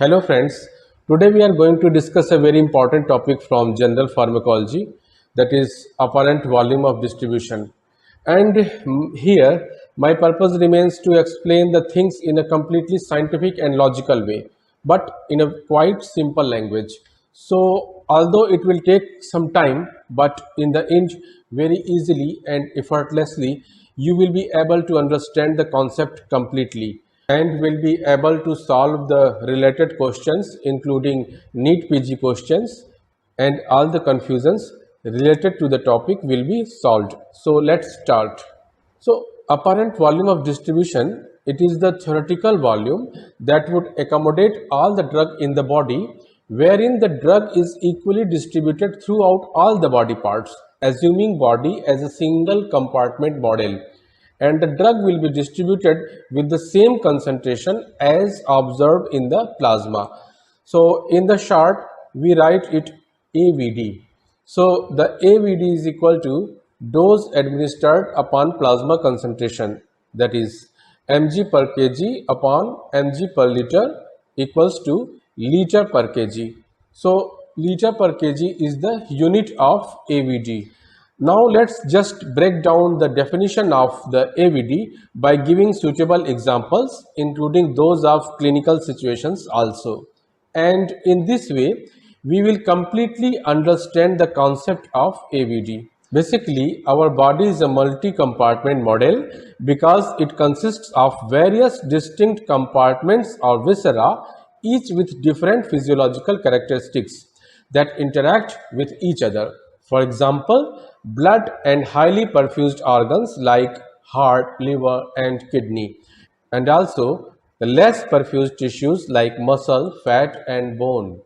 Hello friends, today we are going to discuss a very important topic from general pharmacology, that is apparent volume of distribution. And here my purpose remains to explain the things in a completely scientific and logical way, but in a quite simple language. So although it will take some time, but in the end very easily and effortlessly you will be able to understand the concept completely and will be able to solve the related questions including NEET PG questions, and all the confusions related to the topic will be solved. So let's start. So apparent volume of distribution, it is the theoretical volume that would accommodate all the drug in the body, wherein the drug is equally distributed throughout all the body parts, assuming body as a single compartment model, and the drug will be distributed with the same concentration as observed in the plasma. So in the short we write it AVD. So the AVD is equal to dose administered upon plasma concentration, that is mg per kg upon mg per liter equals to liter per kg. So liter per kg is the unit of AVD. Now let's just break down the definition of the AVD by giving suitable examples, including those of clinical situations also. And in this way, we will completely understand the concept of AVD. Basically, our body is a multi-compartment model because it consists of various distinct compartments or viscera, each with different physiological characteristics that interact with each other. For example, blood and highly perfused organs like heart, liver, and kidney, and also the less perfused tissues like muscle, fat, and bone.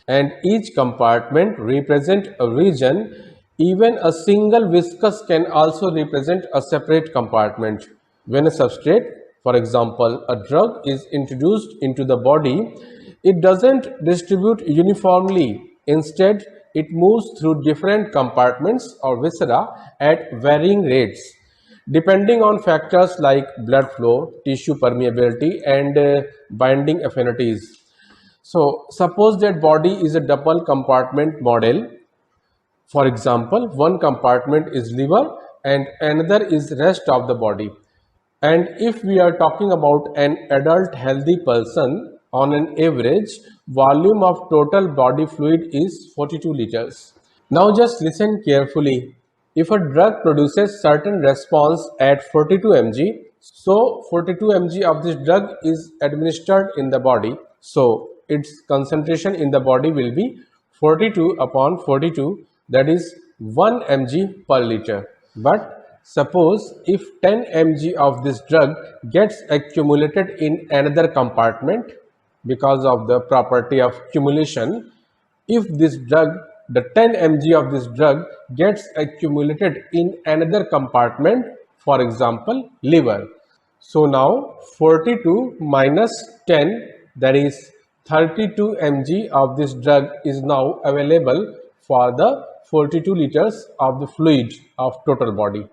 And each compartment represent a region. Even a single viscous can also represent a separate compartment. When a substrate, for example a drug, is introduced into the body, it doesn't distribute uniformly. Instead, it moves through different compartments or viscera at varying rates, depending on factors like blood flow, tissue permeability, and binding affinities. So suppose that body is a double compartment model. For example, one compartment is liver and another is rest of the body. And if we are talking about an adult healthy person, on an average volume of total body fluid is 42 liters. Now just listen carefully. If a drug produces certain response at 42 mg, so 42 mg of this drug is administered in the body. So its concentration in the body will be 42 upon 42, that is 1 mg per liter. But suppose if 10 mg of this drug gets accumulated in another compartment because of the property of accumulation, if this drug, the 10 mg of this drug gets accumulated in another compartment, for example liver, so now 42 minus 10, that is 32 mg of this drug is now available for the 42 liters of the fluid of total body.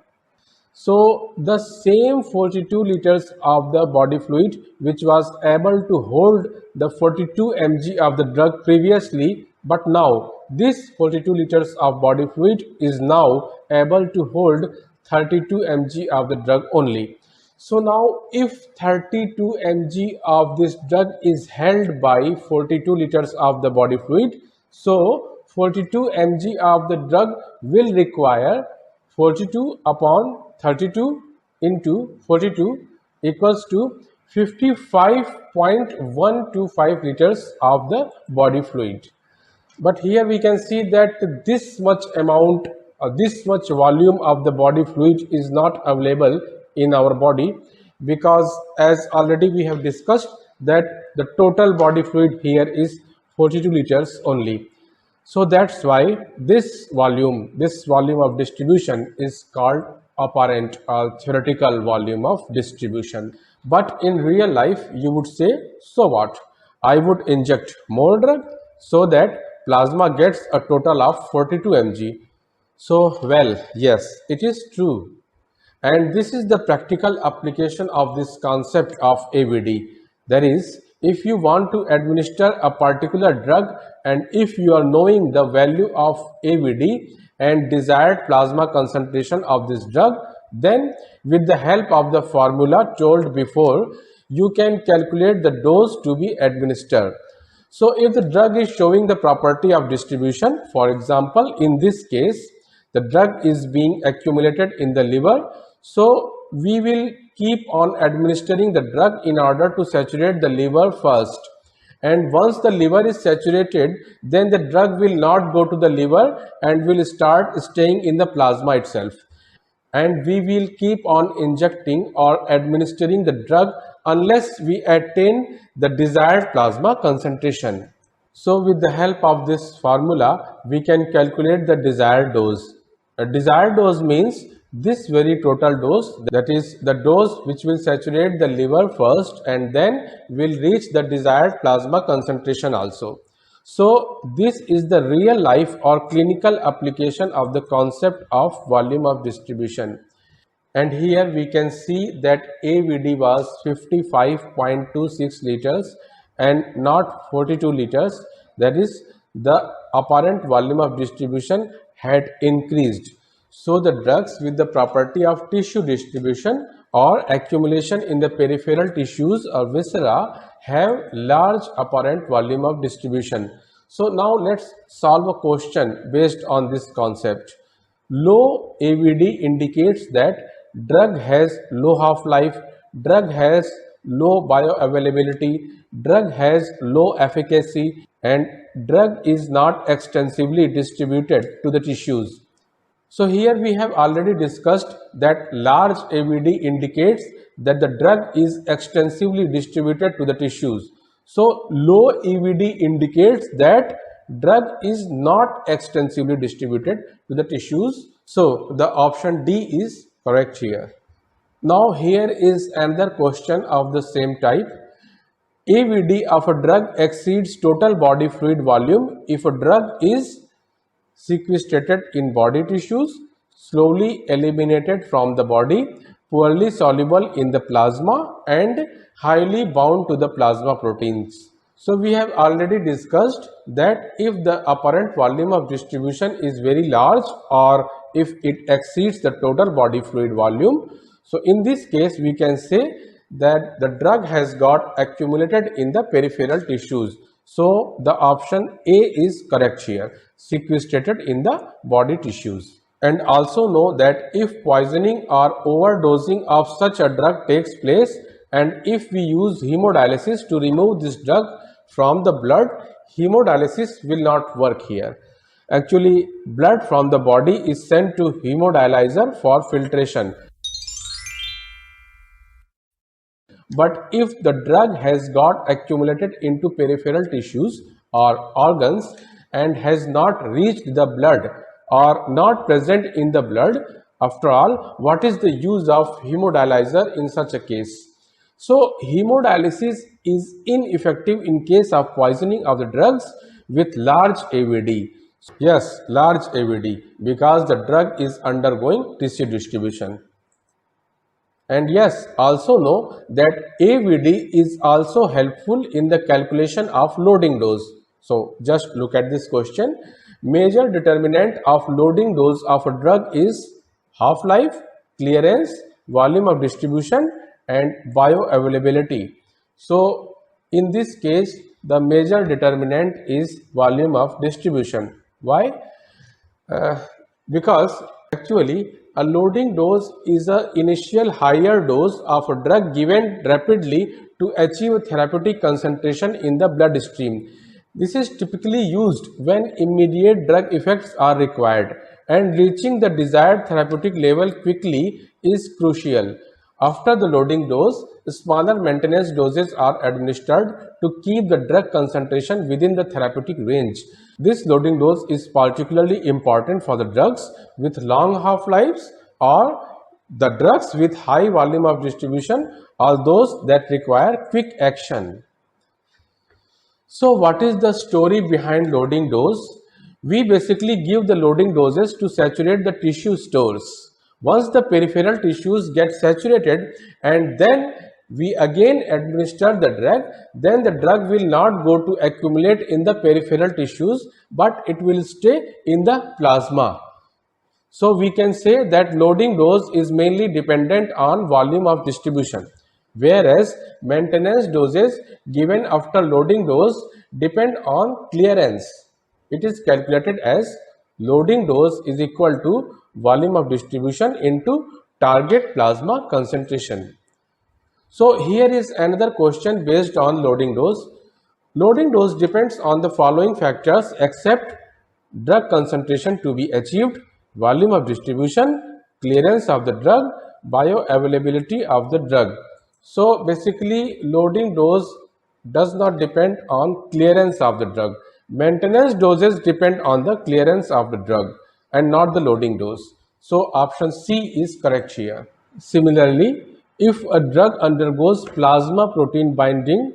So the same 42 liters of the body fluid which was able to hold the 42 mg of the drug previously, but now this 42 liters of body fluid is now able to hold 32 mg of the drug only. So now if 32 mg of this drug is held by 42 liters of the body fluid, so 42 mg of the drug will require 42 upon 32 into 42 equals to 55.125 liters of the body fluid. But here we can see that this much amount, this much volume of the body fluid is not available in our body, because as already we have discussed that the total body fluid here is 42 liters only. So that's why this volume of distribution is called apparent or theoretical volume of distribution. But in real life you would say, so what? I would inject more drug so that plasma gets a total of 42 mg. So well, yes, it is true. And this is the practical application of this concept of AVD. That is, if you want to administer a particular drug and if you are knowing the value of AVD and desired plasma concentration of this drug, then with the help of the formula told before, you can calculate the dose to be administered. So if the drug is showing the property of distribution, for example, in this case, the drug is being accumulated in the liver, so we will keep on administering the drug in order to saturate the liver first. And once the liver is saturated, then the drug will not go to the liver and will start staying in the plasma itself. And we will keep on injecting or administering the drug unless we attain the desired plasma concentration. So with the help of this formula, we can calculate the desired dose. A desired dose means this very total dose, that is the dose which will saturate the liver first and then will reach the desired plasma concentration also. So this is the real life or clinical application of the concept of volume of distribution. And here we can see that AVD was 55.26 liters and not 42 liters. That is, the apparent volume of distribution had increased. So the drugs with the property of tissue distribution or accumulation in the peripheral tissues or viscera have large apparent volume of distribution. So now let's solve a question based on this concept. Low AVD indicates that drug has low half-life, drug has low bioavailability, drug has low efficacy, and drug is not extensively distributed to the tissues. So here we have already discussed that large AVD indicates that the drug is extensively distributed to the tissues. So low AVD indicates that drug is not extensively distributed to the tissues. So the option D is correct here. Now here is another question of the same type. AVD of a drug exceeds total body fluid volume if a drug is sequestrated in body tissues, slowly eliminated from the body, poorly soluble in the plasma, and highly bound to the plasma proteins. So we have already discussed that if the apparent volume of distribution is very large or if it exceeds the total body fluid volume, so in this case we can say that the drug has got accumulated in the peripheral tissues. So the option A is correct here, sequestrated in the body tissues. And also know that if poisoning or overdosing of such a drug takes place and if we use hemodialysis to remove this drug from the blood, hemodialysis will not work here. Actually, blood from the body is sent to hemodialyzer for filtration. But if the drug has got accumulated into peripheral tissues or organs and has not reached the blood or not present in the blood, after all, what is the use of hemodialyzer in such a case? So hemodialysis is ineffective in case of poisoning of the drugs with large AVD. Yes, large AVD, because the drug is undergoing tissue distribution. And yes, also know that AVD is also helpful in the calculation of loading dose. So just look at this question. Major determinant of loading dose of a drug is half-life, clearance, volume of distribution, and bioavailability. So in this case, the major determinant is volume of distribution. Why? Because actually a loading dose is an initial higher dose of a drug given rapidly to achieve a therapeutic concentration in the bloodstream. This is typically used when immediate drug effects are required, and reaching the desired therapeutic level quickly is crucial. After the loading dose, smaller maintenance doses are administered to keep the drug concentration within the therapeutic range. This loading dose is particularly important for the drugs with long half-lives or the drugs with high volume of distribution or those that require quick action. So what is the story behind loading dose? We basically give the loading doses to saturate the tissue stores. Once the peripheral tissues get saturated and then we again administer the drug, then the drug will not go to accumulate in the peripheral tissues, but it will stay in the plasma. So we can say that loading dose is mainly dependent on volume of distribution, whereas maintenance doses given after loading dose depend on clearance. It is calculated as loading dose is equal to volume of distribution into target plasma concentration. So here is another question based on loading dose. Loading dose depends on the following factors except drug concentration to be achieved, volume of distribution, clearance of the drug, bioavailability of the drug. So basically loading dose does not depend on clearance of the drug. Maintenance doses depend on the clearance of the drug and not the loading dose. So option C is correct here. Similarly, if a drug undergoes plasma protein binding,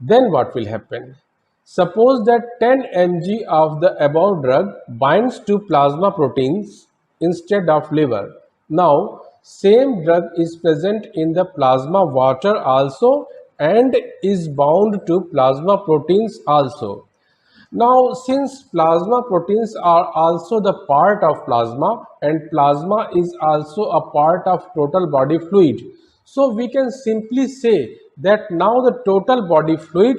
then what will happen? Suppose that 10 mg of the above drug binds to plasma proteins instead of liver. Now, same drug is present in the plasma water also and is bound to plasma proteins also. Now, since plasma proteins are also the part of plasma and plasma is also a part of total body fluid, so we can simply say that now the total body fluid,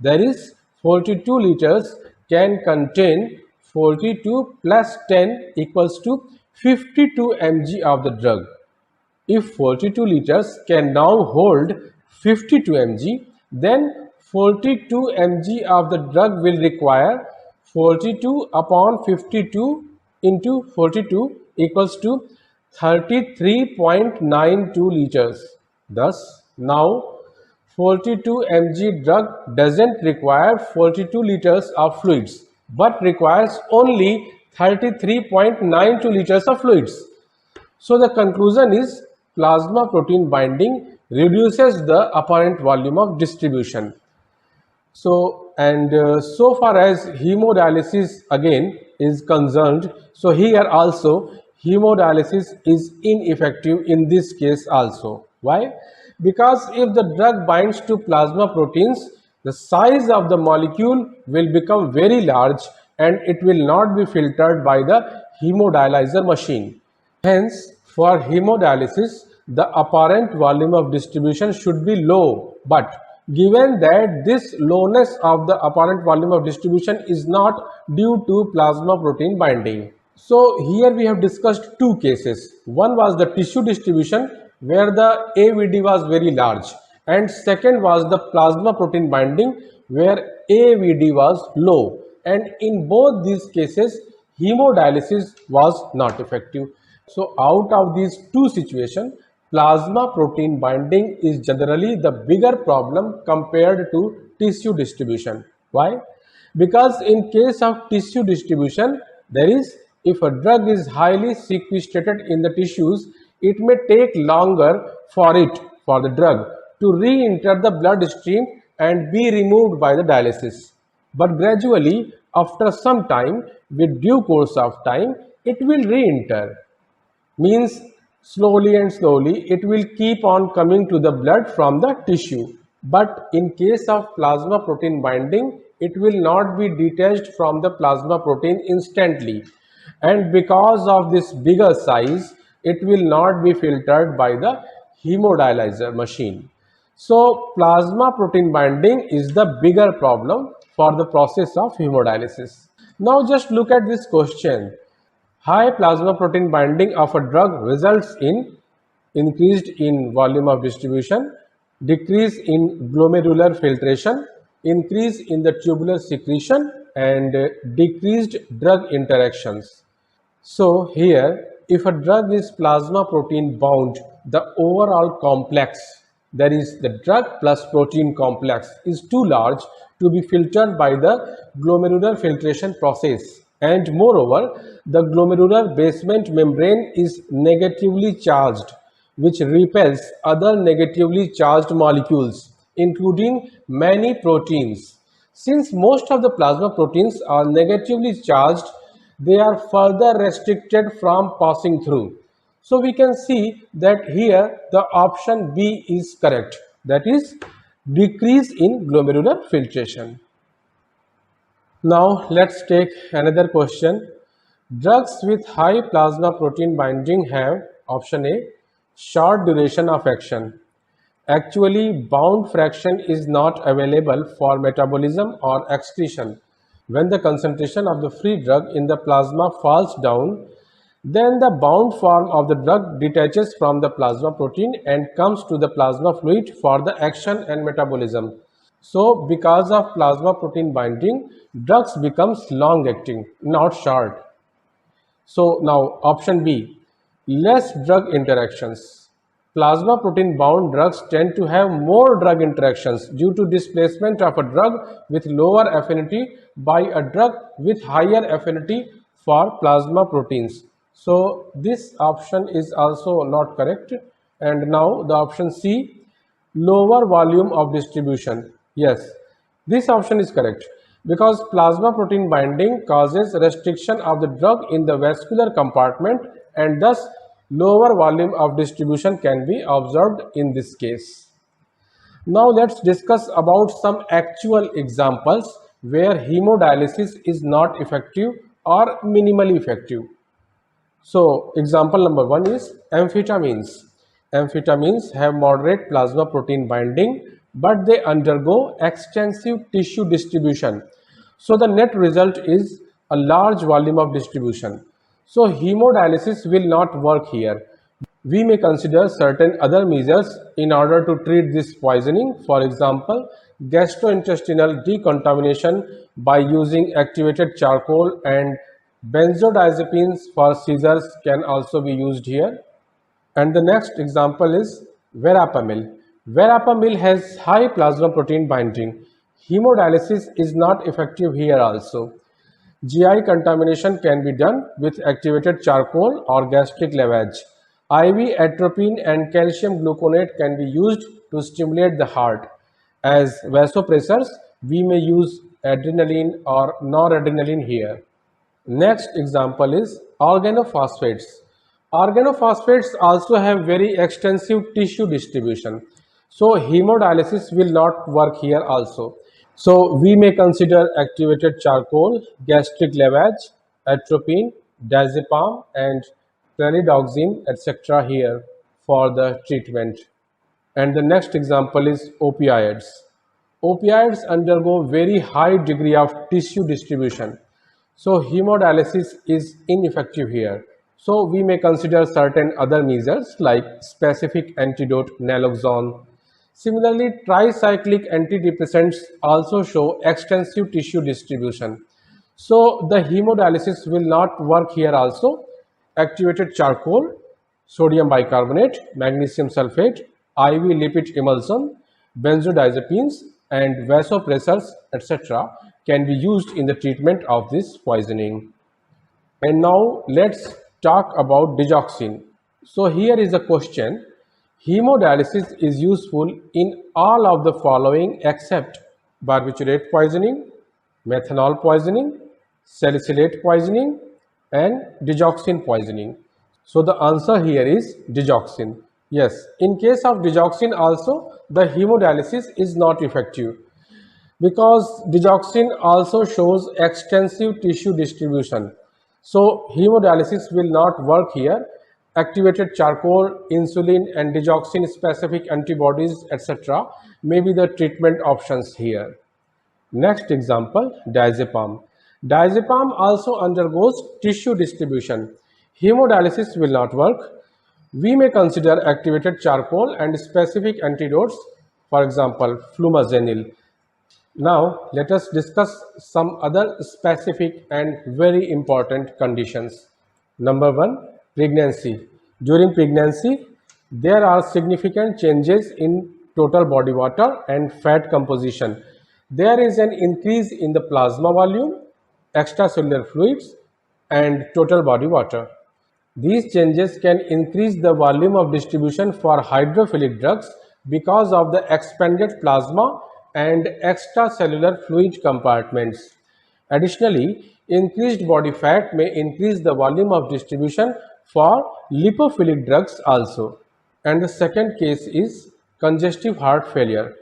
that is 42 liters, can contain 42 plus 10 equals to 52 mg of the drug. If 42 liters can now hold 52 mg, then 42 mg of the drug will require 42 upon 52 into 42 equals to 33.92 liters. Thus, now 42 mg drug doesn't require 42 liters of fluids but requires only 33.92 liters of fluids. So the conclusion is plasma protein binding reduces the apparent volume of distribution. So so far as hemodialysis again is concerned, so here also hemodialysis is ineffective in this case also. Why? Because if the drug binds to plasma proteins, the size of the molecule will become very large and it will not be filtered by the hemodialyzer machine. Hence, for hemodialysis, the apparent volume of distribution should be low, but given that this lowness of the apparent volume of distribution is not due to plasma protein binding. So here we have discussed two cases. One was the tissue distribution where the AVD was very large, and second was the plasma protein binding where AVD was low, and in both these cases hemodialysis was not effective. So out of these two situations, plasma protein binding is generally the bigger problem compared to tissue distribution. Why? Because in case of tissue distribution, there is, if a drug is highly sequestrated in the tissues, it may take longer for the drug to re-enter the bloodstream and be removed by the dialysis. But gradually, after some time, with due course of time, it will re-enter. Means slowly and slowly it will keep on coming to the blood from the tissue. But in case of plasma protein binding, it will not be detached from the plasma protein instantly, and because of this bigger size, it will not be filtered by the hemodialyzer machine. So plasma protein binding is the bigger problem for the process of hemodialysis. Now just look at this question. High plasma protein binding of a drug results in increased in volume of distribution, decrease in glomerular filtration, increase in the tubular secretion, and decreased drug interactions. So here, if a drug is plasma protein bound, the overall complex, that is the drug plus protein complex, is too large to be filtered by the glomerular filtration process. And moreover, the glomerular basement membrane is negatively charged, which repels other negatively charged molecules, including many proteins. Since most of the plasma proteins are negatively charged, they are further restricted from passing through. So we can see that here the option B is correct. that is decrease in glomerular filtration. Now let's take another question. Drugs with high plasma protein binding have option A, short duration of action. Actually, bound fraction is not available for metabolism or excretion. When the concentration of the free drug in the plasma falls down, then the bound form of the drug detaches from the plasma protein and comes to the plasma fluid for the action and metabolism. So, because of plasma protein binding, drugs becomes long acting, not short. So now option B, less drug interactions. Plasma protein bound drugs tend to have more drug interactions due to displacement of a drug with lower affinity by a drug with higher affinity for plasma proteins. So this option is also not correct. And now the option C, lower volume of distribution. Yes, this option is correct because plasma protein binding causes restriction of the drug in the vascular compartment and thus lower volume of distribution can be observed in this case. Now let's discuss about some actual examples where hemodialysis is not effective or minimally effective. So, example number one is amphetamines. Amphetamines have moderate plasma protein binding, but they undergo extensive tissue distribution. So, the net result is a large volume of distribution. So, hemodialysis will not work here. We may consider certain other measures in order to treat this poisoning. For example, gastrointestinal decontamination by using activated charcoal, and benzodiazepines for seizures can also be used here. And the next example is verapamil. Verapamil has high plasma protein binding. Hemodialysis is not effective here also. GI contamination can be done with activated charcoal or gastric lavage. IV atropine and calcium gluconate can be used to stimulate the heart. As vasopressors, we may use adrenaline or noradrenaline here. Next example is organophosphates. Organophosphates also have very extensive tissue distribution. So hemodialysis will not work here also. So we may consider activated charcoal, gastric lavage, atropine, diazepam and pralidoxime etc. here for the treatment. And the next example is opioids. Opioids undergo very high degree of tissue distribution. So hemodialysis is ineffective here. So we may consider certain other measures like specific antidote naloxone. Similarly, tricyclic antidepressants also show extensive tissue distribution. So the hemodialysis will not work here also. Activated charcoal, sodium bicarbonate, magnesium sulfate, IV lipid emulsion, benzodiazepines and vasopressors etc. can be used in the treatment of this poisoning. And now let's talk about digoxin. So here is a question. Hemodialysis is useful in all of the following except barbiturate poisoning, methanol poisoning, salicylate poisoning and digoxin poisoning. So the answer here is digoxin. Yes, in case of digoxin also the hemodialysis is not effective because digoxin also shows extensive tissue distribution. So hemodialysis will not work here. Activated charcoal, insulin and digoxin specific antibodies etc. may be the treatment options here. Next example, diazepam. Diazepam also undergoes tissue distribution. Hemodialysis will not work. We may consider activated charcoal and specific antidotes, for example, flumazenil. Now, let us discuss some other specific and very important conditions. Number one, pregnancy. During pregnancy, there are significant changes in total body water and fat composition. There is an increase in the plasma volume, extracellular fluids, and total body water. These changes can increase the volume of distribution for hydrophilic drugs because of the expanded plasma and extracellular fluid compartments. Additionally, increased body fat may increase the volume of distribution for lipophilic drugs also. And the second case is congestive heart failure.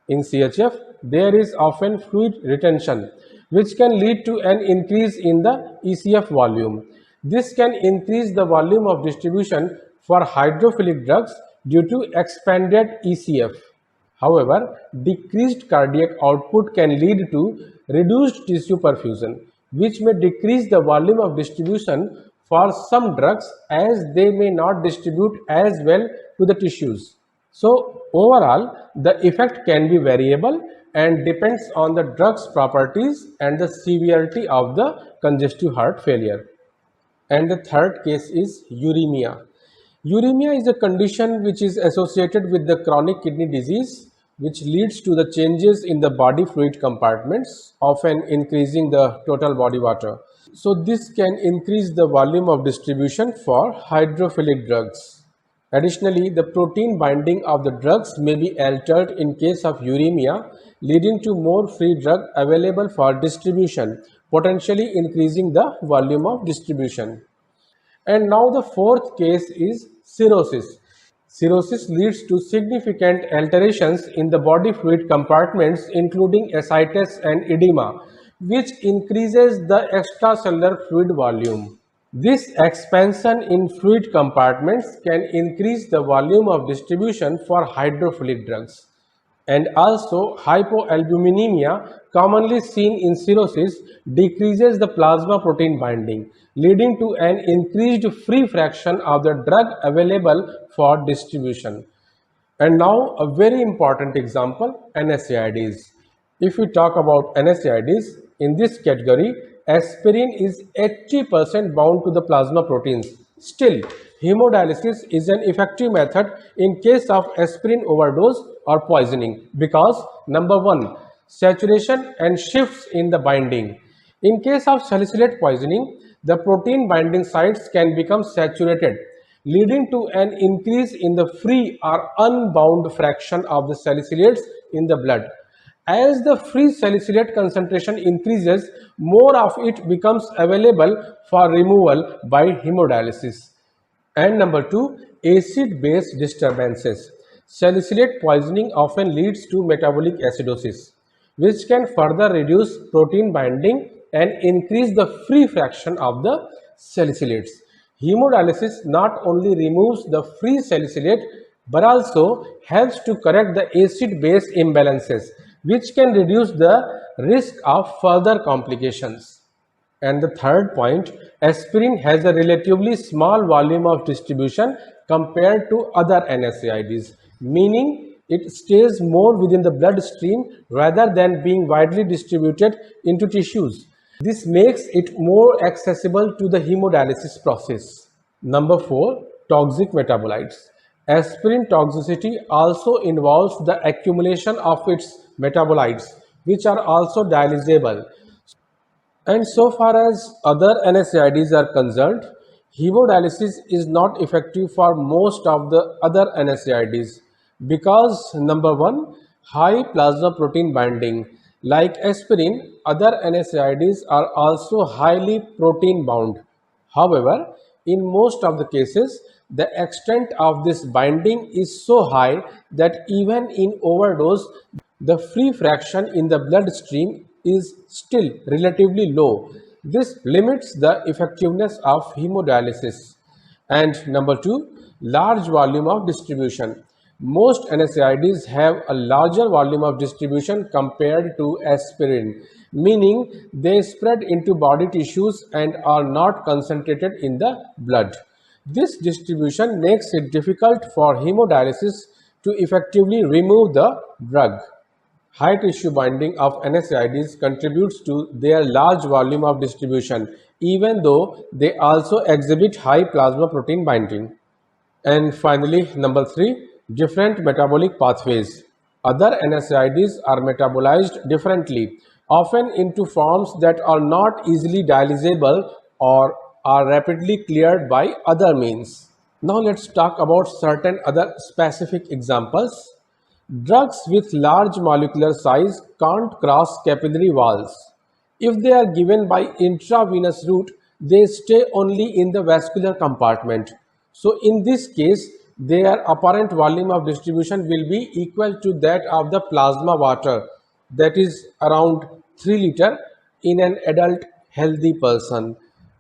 In CHF, there is often fluid retention, which can lead to an increase in the ECF volume. This can increase the volume of distribution for hydrophilic drugs due to expanded ECF. However, decreased cardiac output can lead to reduced tissue perfusion, which may decrease the volume of distribution for some drugs as they may not distribute as well to the tissues. So, overall, the effect can be variable and depends on the drug's properties and the severity of the congestive heart failure. And the third case is uremia. Uremia is a condition which is associated with the chronic kidney disease, which leads to the changes in the body fluid compartments, often increasing the total body water. So this can increase the volume of distribution for hydrophilic drugs. Additionally, the protein binding of the drugs may be altered in case of uremia, leading to more free drug available for distribution, potentially increasing the volume of distribution. And now the fourth case is cirrhosis. Cirrhosis leads to significant alterations in the body fluid compartments, including ascites and edema, which increases the extracellular fluid volume. This expansion in fluid compartments can increase the volume of distribution for hydrophilic drugs. And also, hypoalbuminemia, commonly seen in cirrhosis, decreases the plasma protein binding, leading to an increased free fraction of the drug available for distribution. And now a very important example, NSAIDs. If we talk about NSAIDs, in this category, aspirin is 80% bound to the plasma proteins. Still, hemodialysis is an effective method in case of aspirin overdose or poisoning because number one, saturation and shifts in the binding. In case of salicylate poisoning, the protein binding sites can become saturated, leading to an increase in the free or unbound fraction of the salicylates in the blood. As the free salicylate concentration increases, more of it becomes available for removal by hemodialysis. And number two, acid-base disturbances. Salicylate poisoning often leads to metabolic acidosis, which can further reduce protein binding and increase the free fraction of the salicylates. Hemodialysis not only removes the free salicylate but also helps to correct the acid-base imbalances, which can reduce the risk of further complications. And the third point, aspirin has a relatively small volume of distribution compared to other NSAIDs, meaning it stays more within the bloodstream rather than being widely distributed into tissues. This makes it more accessible to the hemodialysis process. Number 4, toxic metabolites. Aspirin toxicity also involves the accumulation of its metabolites, which are also dialysable. And so far as other NSAIDs are concerned, hemodialysis is not effective for most of the other NSAIDs because number one, high plasma protein binding. Like aspirin, other NSAIDs are also highly protein bound. However, in most of the cases, the extent of this binding is so high that even in overdose, the free fraction in the bloodstream is still relatively low. This limits the effectiveness of hemodialysis. And number two, large volume of distribution. Most NSAIDs have a larger volume of distribution compared to aspirin, meaning they spread into body tissues and are not concentrated in the blood. This distribution makes it difficult for hemodialysis to effectively remove the drug. High tissue binding of NSAIDs contributes to their large volume of distribution, even though they also exhibit high plasma protein binding. And finally, number 3, different metabolic pathways. Other NSAIDs are metabolized differently, often into forms that are not easily dialysable or are rapidly cleared by other means. Now let's talk about certain other specific examples. Drugs with large molecular size can't cross capillary walls. If they are given by intravenous route, they stay only in the vascular compartment. So in this case, their apparent volume of distribution will be equal to that of the plasma water, that is around 3 liter in an adult healthy person.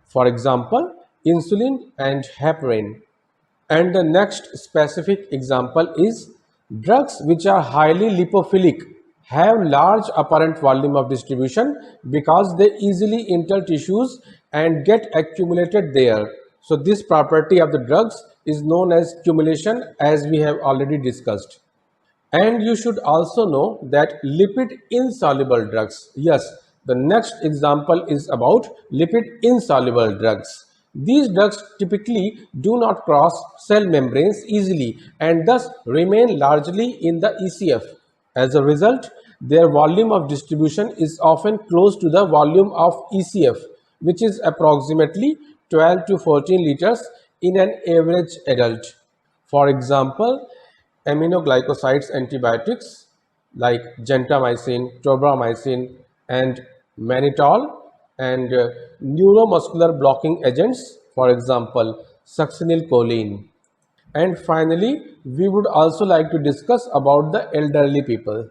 For example, insulin and heparin. And the next specific example is drugs which are highly lipophilic have large apparent volume of distribution because they easily enter tissues and get accumulated there. So this property of the drugs is known as accumulation, as we have already discussed. And you should also know that lipid insoluble drugs. Yes, the next example is about lipid insoluble drugs. These drugs typically do not cross cell membranes easily and thus remain largely in the ECF. As a result, their volume of distribution is often close to the volume of ECF, which is approximately 12 to 14 liters in an average adult. For example, aminoglycosides antibiotics like gentamicin, tobramycin, and mannitol, and neuromuscular blocking agents, for example, succinylcholine. And finally, we would also like to discuss about the elderly people.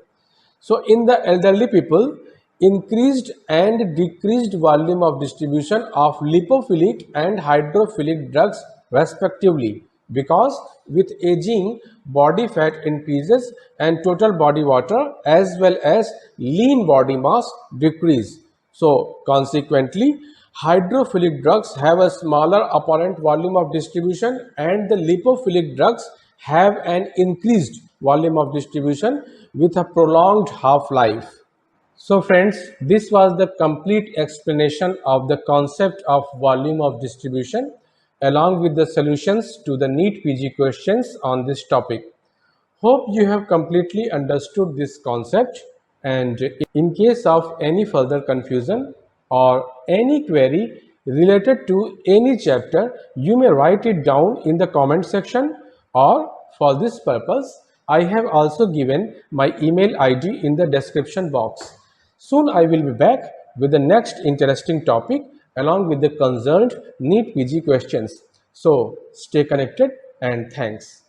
So in the elderly people, increased and decreased volume of distribution of lipophilic and hydrophilic drugs respectively, because with aging body fat increases and total body water as well as lean body mass decrease. So consequently, hydrophilic drugs have a smaller apparent volume of distribution and the lipophilic drugs have an increased volume of distribution with a prolonged half-life. So friends, this was the complete explanation of the concept of volume of distribution along with the solutions to the NEET PG questions on this topic. Hope you have completely understood this concept, and in case of any further confusion or any query related to any chapter, you may write it down in the comment section, or for this purpose, I have also given my email ID in the description box. Soon I will be back with the next interesting topic along with the concerned NEET PG questions. So stay connected and thanks.